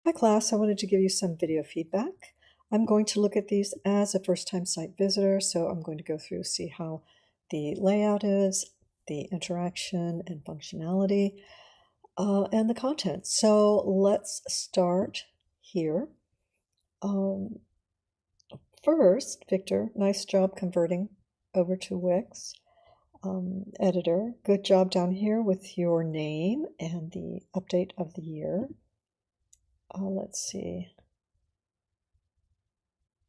Hi class, I wanted to give you some video feedback. I'm going to look at these as a first-time site visitor, so I'm going to go through, see how the layout is, the interaction and functionality, and the content. So let's start here. First, Victor, nice job converting over to Wix. Editor, good job down here with your name and the update of the year. Let's see.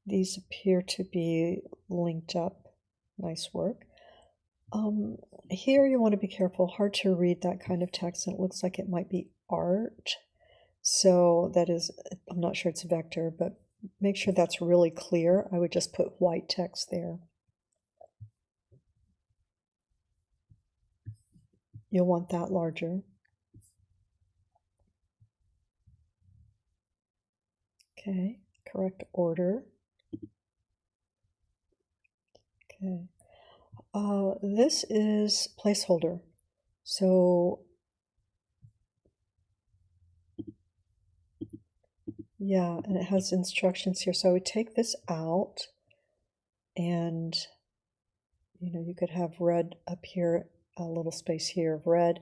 These appear to be linked up. Nice work. Here you want to be careful. Hard to read that kind of text, and it looks like it might be art. So that is, I'm not sure it's a vector, but make sure that's really clear. I would just put white text there. You'll want that larger. Okay, correct order. Okay. This is placeholder. So yeah, and it has instructions here. So I would take this out, and you could have red up here, a little space here of red.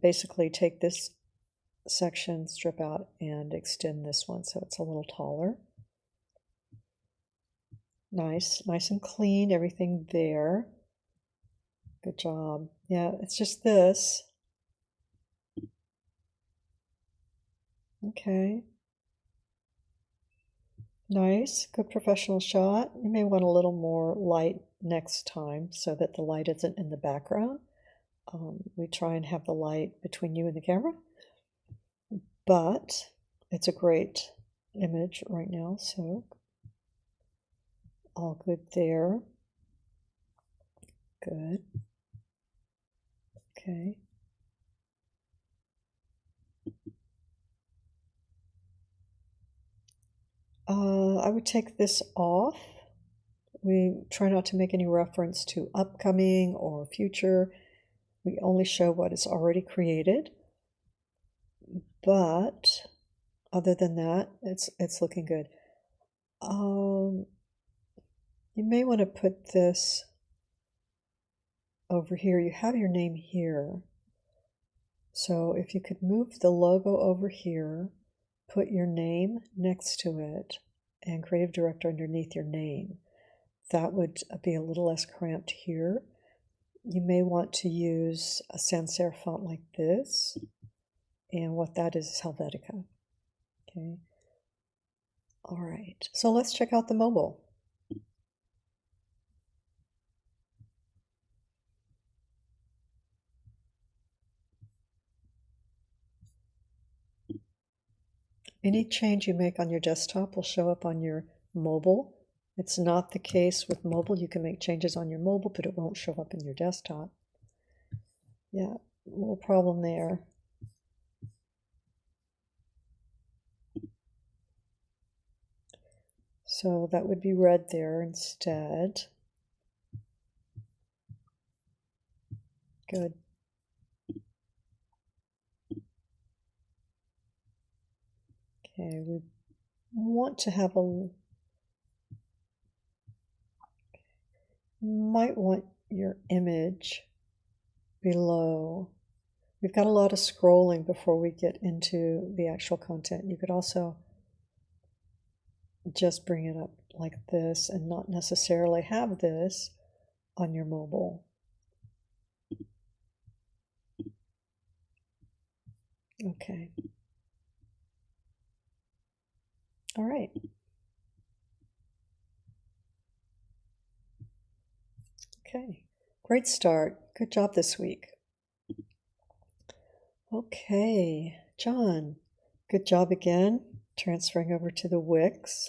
Basically take this section, strip out, and extend this one so it's a little taller. Nice and clean, everything there. Good job. Yeah, it's just this. Okay. Nice, good professional shot. You may want a little more light next time so that the light isn't in the background. We try and have the light between you and the camera, but it's a great image right now, so all good there. Good. Okay. I would take this off. We try not to make any reference to upcoming or future. We only show what is already created. But other than that, it's looking good. You may want to put this over here. You have your name here. So if you could move the logo over here, put your name next to it, and Creative Director underneath your name, that would be a little less cramped here. You may want to use a sans serif font like this, and what that is Helvetica. Okay. All right, so let's check out the mobile. Any change you make on your desktop will show up on your mobile. It's not the case with mobile. You can make changes on your mobile, but it won't show up in your desktop. Yeah, a little problem there. So that would be red there instead. Good. Okay, we want to have might want your image below. We've got a lot of scrolling before we get into the actual content. You could also just bring it up like this and not necessarily have this on your mobile. Okay. All right. Okay. Great start. Good job this week. Okay. John, good job again. Transferring over to the Wix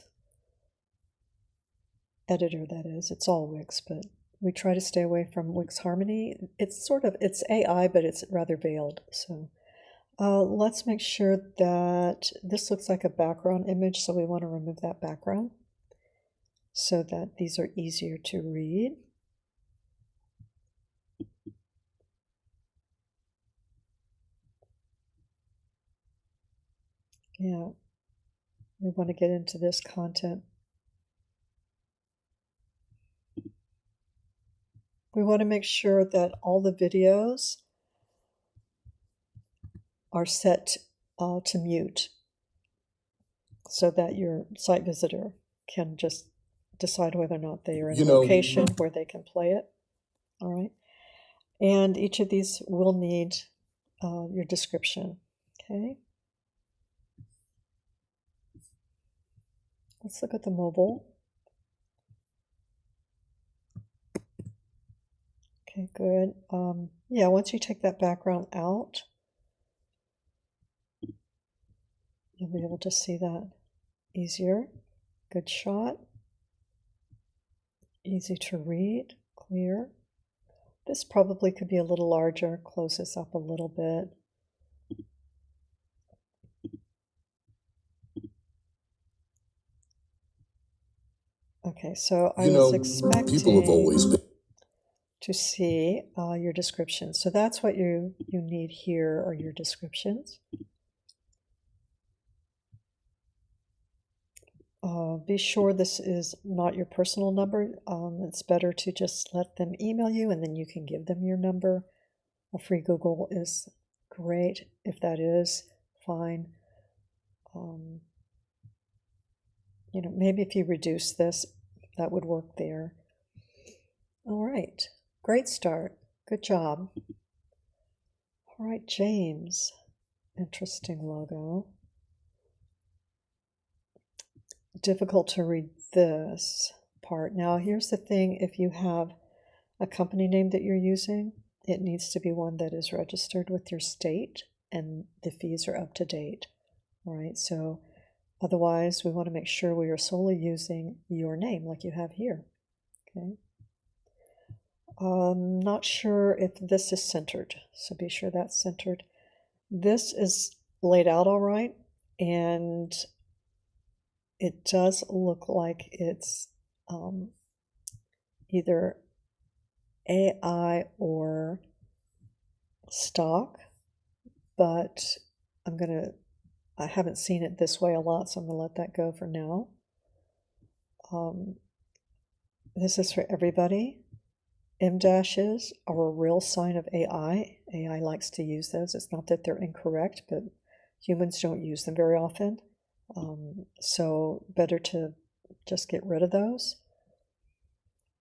editor, that is. It's all Wix, but we try to stay away from Wix Harmony. It's AI, but it's rather veiled. So let's make sure that this looks like a background image, so we want to remove that background so that these are easier to read. Yeah, We want to get into this content. We want to make sure that all the videos are set to mute so that your site visitor can just decide whether or not they are in a location where they can play it. All right. And each of these will need your description. Okay. Let's look at the mobile. Okay, good. Yeah, once you take that background out, you'll be able to see that easier. Good shot. Easy to read, clear. This probably could be a little larger. Close this up a little bit. Okay, so I was expecting people have always been to see your descriptions. So that's what you need here are your descriptions. Be sure this is not your personal number. It's better to just let them email you and then you can give them your number. A free Google is great. If that is, fine. You know, maybe if you reduce this, that would work there. All right, great start. Good job. All right, James. Interesting logo. Difficult to read this part. Now, here's the thing. If you have a company name that you're using, it needs to be one that is registered with your state and the fees are up to date. All right, so otherwise, we want to make sure we are solely using your name like you have here. Okay. Not sure if this is centered, so be sure that's centered. This is laid out all right, and it does look like it's either AI or stock, but I haven't seen it this way a lot, so I'm going to let that go for now. This is for everybody. M dashes are a real sign of AI. AI likes to use those. It's not that they're incorrect, but humans don't use them very often. So better to just get rid of those.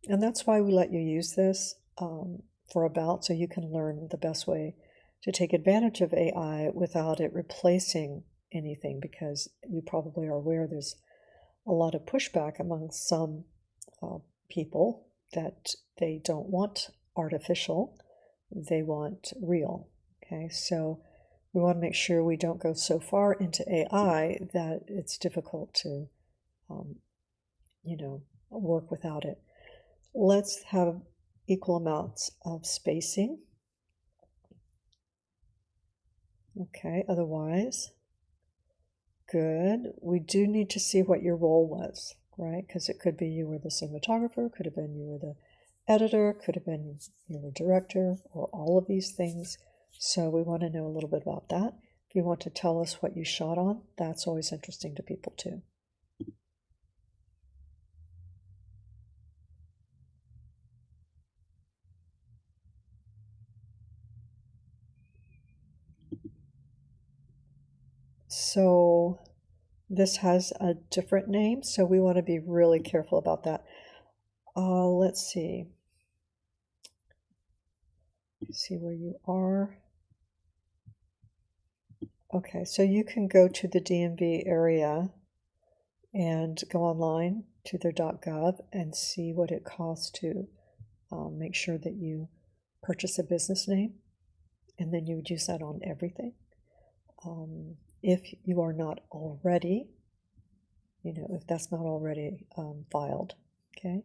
And that's why we let you use this for about, so you can learn the best way to take advantage of AI without it replacing anything, because you probably are aware there's a lot of pushback among some people that they don't want artificial, they want real. Okay, so we want to make sure we don't go so far into AI that it's difficult to, you know, work without it. Let's have equal amounts of spacing. Okay, otherwise, good. We do need to see what your role was, right? Because it could be you were the cinematographer, could have been you were the editor, could have been you were director, or all of these things. So we want to know a little bit about that. If you want to tell us what you shot on, that's always interesting to people too. So this has a different name, so we want to be really careful about that. Let's see. See where you are. Okay, so you can go to the DMV area and go online to their .gov and see what it costs to make sure that you purchase a business name, and then you would use that on everything. If you are not already, you know, if that's not already filed, okay,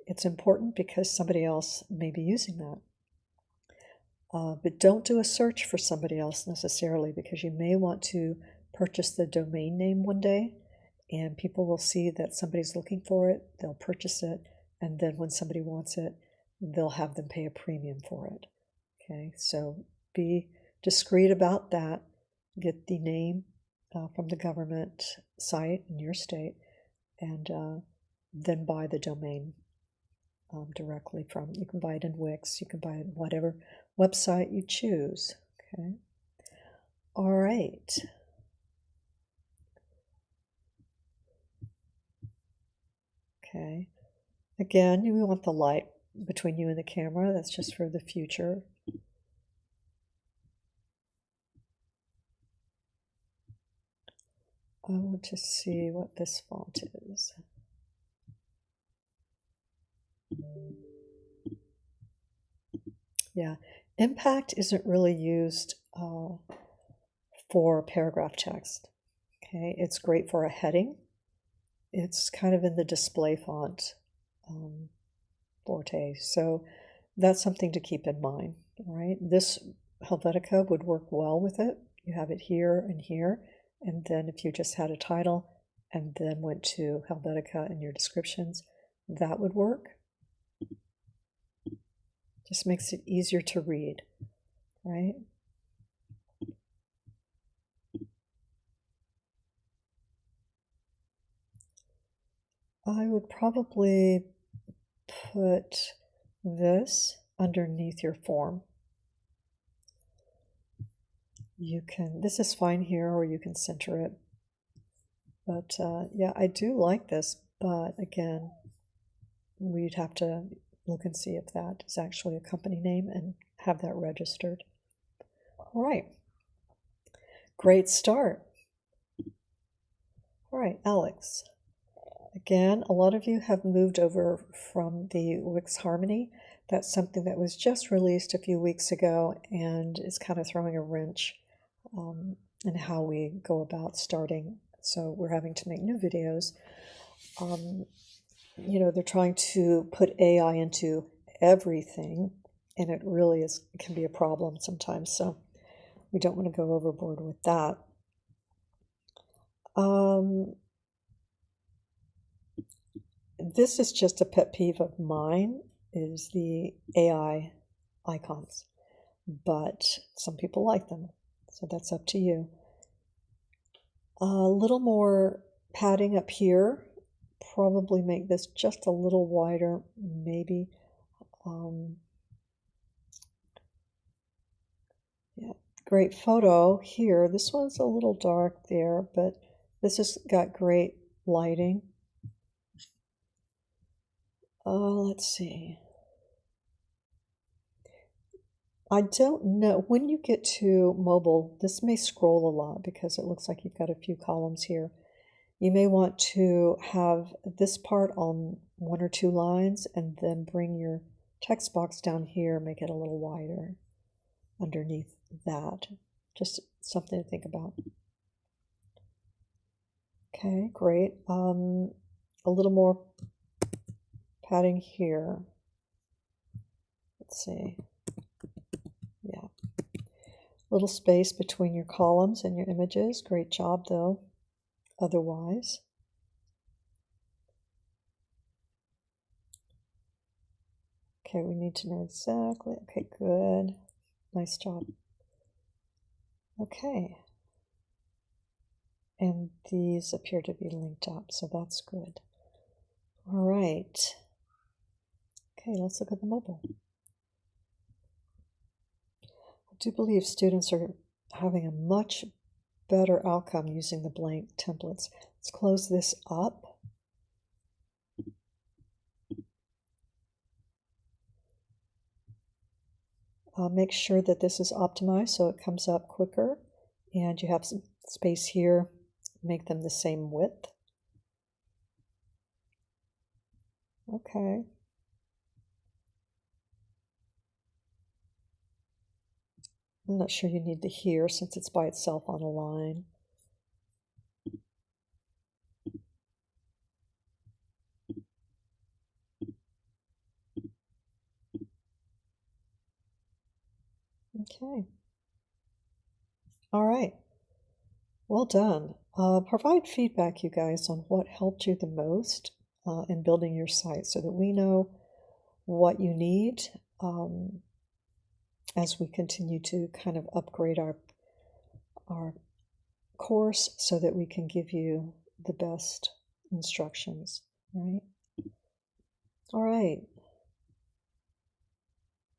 it's important because somebody else may be using that. But don't do a search for somebody else necessarily, because you may want to purchase the domain name one day and people will see that somebody's looking for it, they'll purchase it, and then when somebody wants it, they'll have them pay a premium for it. Okay, so be discreet about that. Get the name from the government site in your state, and then buy the domain directly from. You can buy it in Wix, you can buy it in whatever website you choose. Okay. All right. Okay. Again, you want the light between you and the camera. That's just for the future. I want to see what this font is. Yeah, impact isn't really used for paragraph text. Okay, it's great for a heading. It's kind of in the display font forte, so that's something to keep in mind. All right, this Helvetica would work well with it. You have it here and here, and then if you just had a title and then went to Helvetica in your descriptions, that would work. Just makes it easier to read, right? I would probably put this underneath your form. You can, this is fine here, or you can center it. But yeah, I do like this, but again, we'd have to look and see if that is actually a company name and have that registered. All right, great start. All right, Alex. Again, a lot of you have moved over from the Wix Harmony. That's something that was just released a few weeks ago and is kind of throwing a wrench in how we go about starting. So we're having to make new videos. You know, they're trying to put AI into everything, and it really is, it can be a problem sometimes. So we don't want to go overboard with that. This is just a pet peeve of mine, is the AI icons, but some people like them, so that's up to you. A little more padding up here, probably make this just a little wider, maybe. Yeah, great photo here. This one's a little dark there, but this has got great lighting. Let's see. I don't know. When you get to mobile, this may scroll a lot because it looks like you've got a few columns here. You may want to have this part on 1 or 2 lines and then bring your text box down here, make it a little wider underneath that. Just something to think about. Okay, great. A little more padding here. Let's see. Yeah. Little space between your columns and your images. Great job, though, otherwise. Okay, we need to know exactly. Okay, good. Nice job. Okay. And these appear to be linked up, so that's good. All right. Okay, let's look at the mobile. I do believe students are having a much better outcome using the blank templates. Let's close this up. Make sure that this is optimized so it comes up quicker, and you have some space here. Make them the same width. Okay. I'm not sure you need the here since it's by itself on a line. Okay. All right. Well done. Provide feedback, you guys, on what helped you the most in building your site so that we know what you need as we continue to kind of upgrade our course so that we can give you the best instructions, right? All right.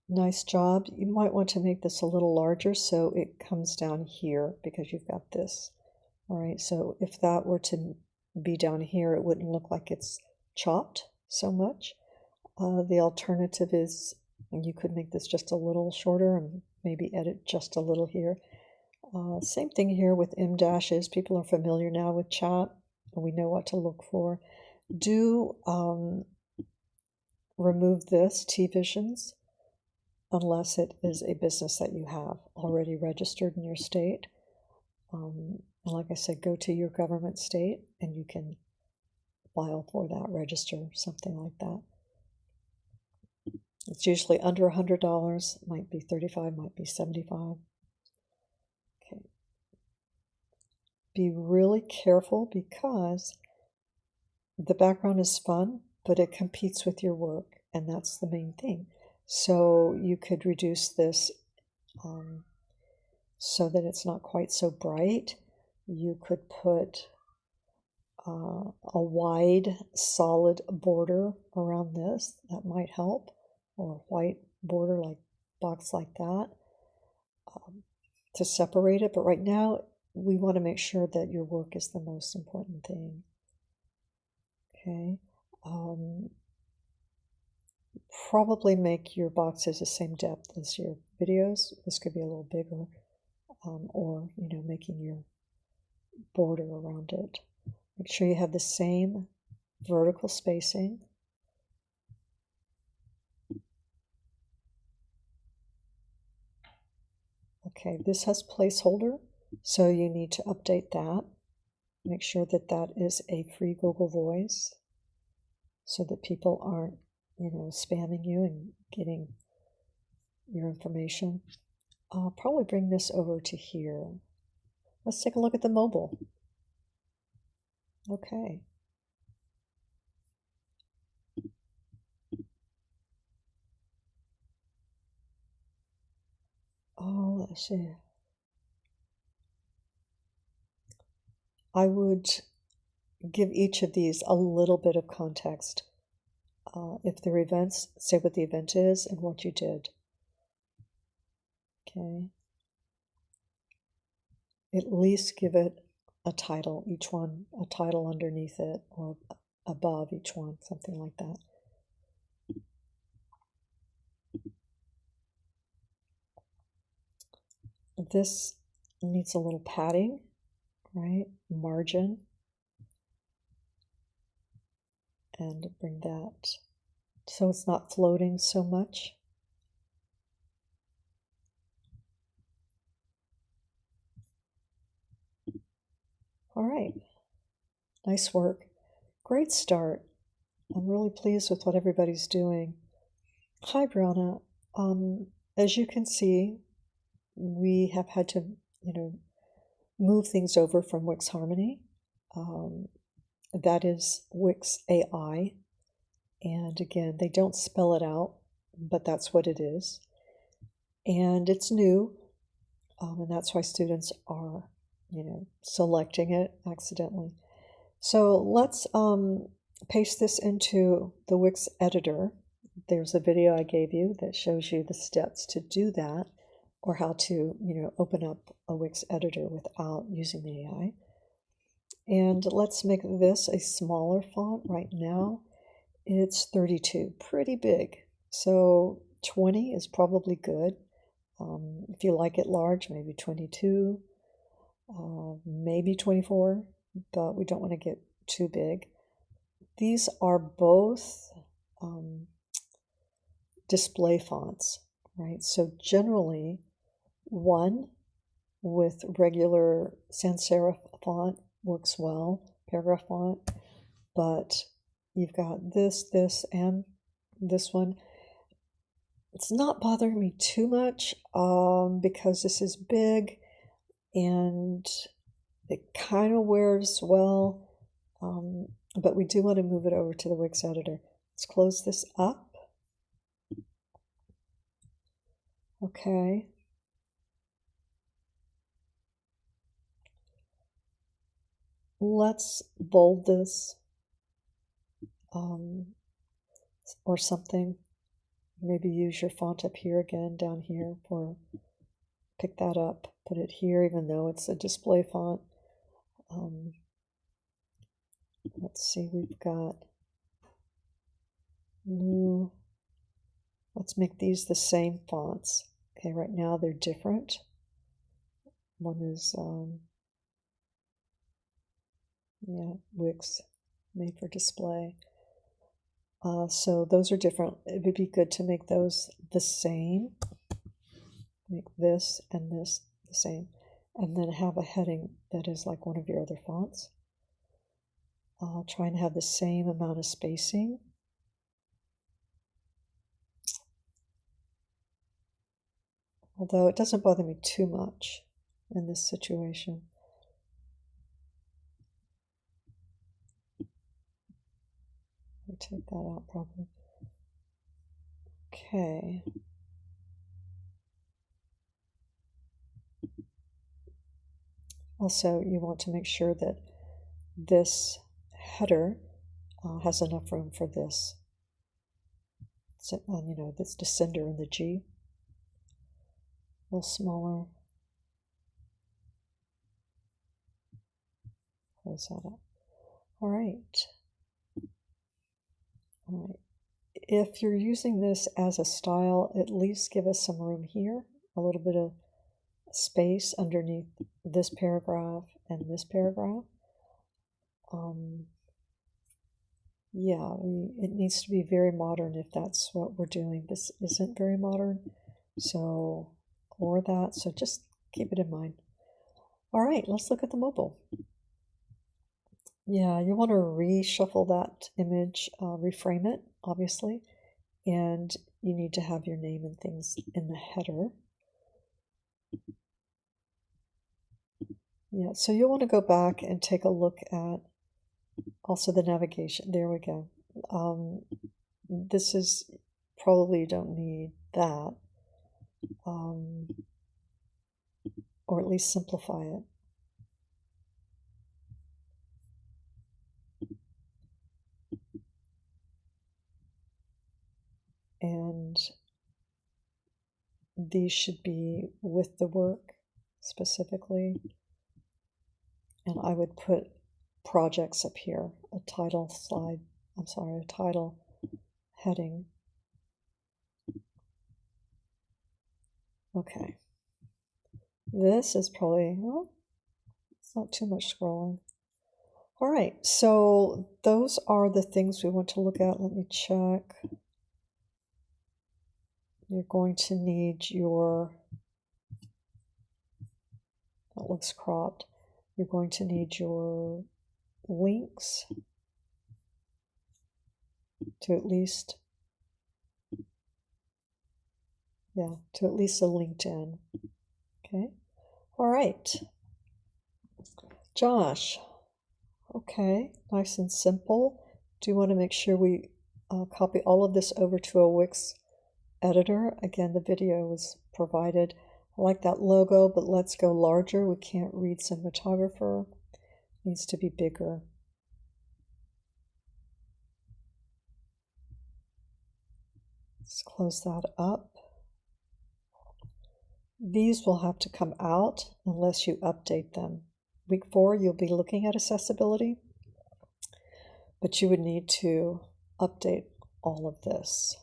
Nice job. You might want to make this a little larger so it comes down here because you've got this. All right, so if that were to be down here, it wouldn't look like it's chopped so much. The alternative is you could make this just a little shorter and maybe edit just a little here. Same thing here with M dashes. People are familiar now with chat and we know what to look for. Do remove this T-Visions unless it is a business that you have already registered in your state. And like I said, go to your government state and you can file for that, register, something like that. It's usually under $100, might be $35, might be $75. Okay. Be really careful because the background is fun, but it competes with your work, and that's the main thing. So you could reduce this so that it's not quite so bright. You could put a wide, solid border around this. That might help, or a white border like box like that to separate it. But right now, we want to make sure that your work is the most important thing. Okay. Probably make your boxes the same depth as your videos. This could be a little bigger, or making your border around it. Make sure you have the same vertical spacing. Okay, this has placeholder, so you need to update that. Make sure that that is a free Google Voice so that people aren't, spamming you and getting your information. I'll probably bring this over to here. Let's take a look at the mobile. Okay. Oh, let's see. I would give each of these a little bit of context. If they're events, say what the event is and what you did. Okay. At least give it a title, each one, a title underneath it or above each one, something like that. This needs a little padding, right? Margin. And bring that so it's not floating so much. All right. Nice work. Great start. I'm really pleased with what everybody's doing. Hi, Brianna. As you can see, we have had to, move things over from Wix Harmony. That is Wix AI. And again, they don't spell it out, but that's what it is. And it's new, and that's why students are, selecting it accidentally. So let's paste this into the Wix editor. There's a video I gave you that shows you the steps to do that, or how to, open up a Wix editor without using the AI. And let's make this a smaller font. Right now, it's 32, pretty big. So 20 is probably good. If you like it large, maybe 22, maybe 24, but we don't want to get too big. These are both display fonts, right? So generally, one with regular sans serif font works well, paragraph font, but you've got this, and this one. It's not bothering me too much because this is big and it kind of wears well, but we do want to move it over to the Wix editor. Let's close this up. Okay. let's bold this or something. Maybe use your font up here again, down here, for pick that up, put it here, even though it's a display font. Let's see, we've got new, let's make these the same fonts. Okay, right now they're different. One is, yeah, Wix, made for display. So those are different. It would be good to make those the same. Make this and this the same. And then have a heading that is like one of your other fonts. Try and have the same amount of spacing. Although it doesn't bother me too much in this situation. I'll take that out probably. Okay. Also, you want to make sure that this header has enough room for this. So, you know, this descender in the G. A little smaller. Close that up. All right. All right. If you're using this as a style, at least give us some room here, a little bit of space underneath this paragraph and this paragraph. Yeah, it needs to be very modern if that's what we're doing. This isn't very modern, so or that. So just keep it in mind. All right, let's look at the mobile. Yeah, you want to reshuffle that image, reframe it, obviously, and you need to have your name and things in the header. Yeah, so you'll want to go back and take a look at also the navigation. There we go. This is probably you don't need that, or at least simplify it. And these should be with the work specifically. And I would put projects up here, a title slide, I'm sorry, a title heading. Okay. This is probably, well, it's not too much scrolling. All right, so those are the things we want to look at. Let me check. You're going to need your, that looks cropped. You're going to need your links to at least, yeah, to at least a LinkedIn. Okay, all right. Josh, okay, nice and simple. Do you want to make sure we copy all of this over to a Wix editor? Again, the video was provided. I like that logo, but let's go larger. We can't read cinematographer. It needs to be bigger. Let's close that up. These will have to come out unless you update them. Week 4, you'll be looking at accessibility, but you would need to update all of this.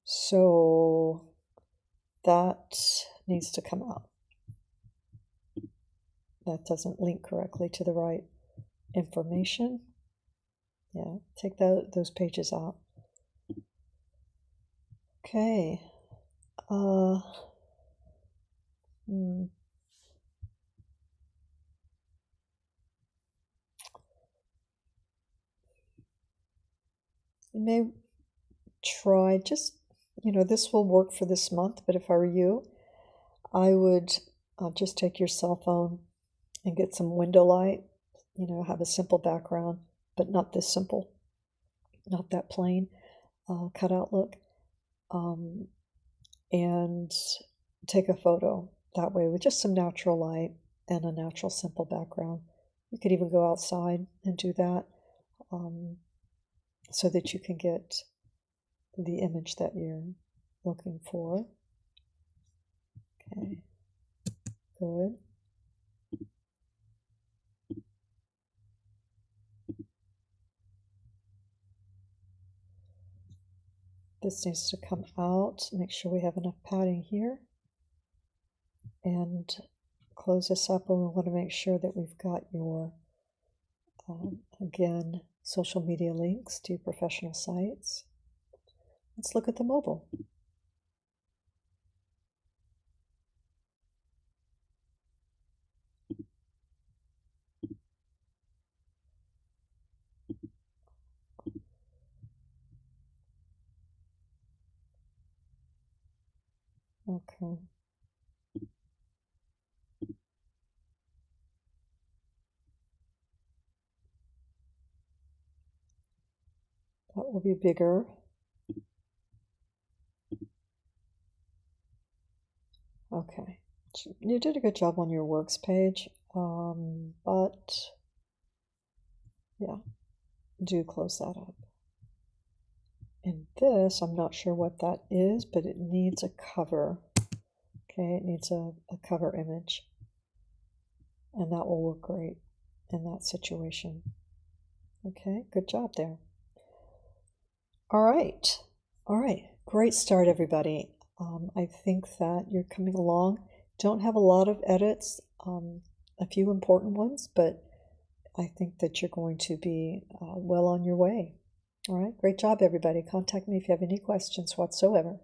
So that needs to come out. That doesn't link correctly to the right information. Yeah, take those pages out. Okay. You may try just, you know, this will work for this month, but if I were you, I would just take your cell phone and get some window light, you know, have a simple background, but not this simple, not that plain cutout look, and take a photo that way with just some natural light and a natural simple background. You could even go outside and do that so that you can get the image that you're looking for. Okay, good. This needs to come out. Make sure we have enough padding here. And close this up, and we want to make sure that we've got your, again, social media links to your professional sites. Let's look at the mobile. Okay. That will be bigger. Okay. You did a good job on your works page, but yeah, do close that up. And this, I'm not sure what that is, but it needs a cover. Okay, it needs a cover image. And that will work great in that situation. Okay, good job there. All right. All right. Great start, everybody. I think that you're coming along. Don't have a lot of edits, a few important ones, but I think that you're going to be well on your way. All right. Great job, everybody. Contact me if you have any questions whatsoever.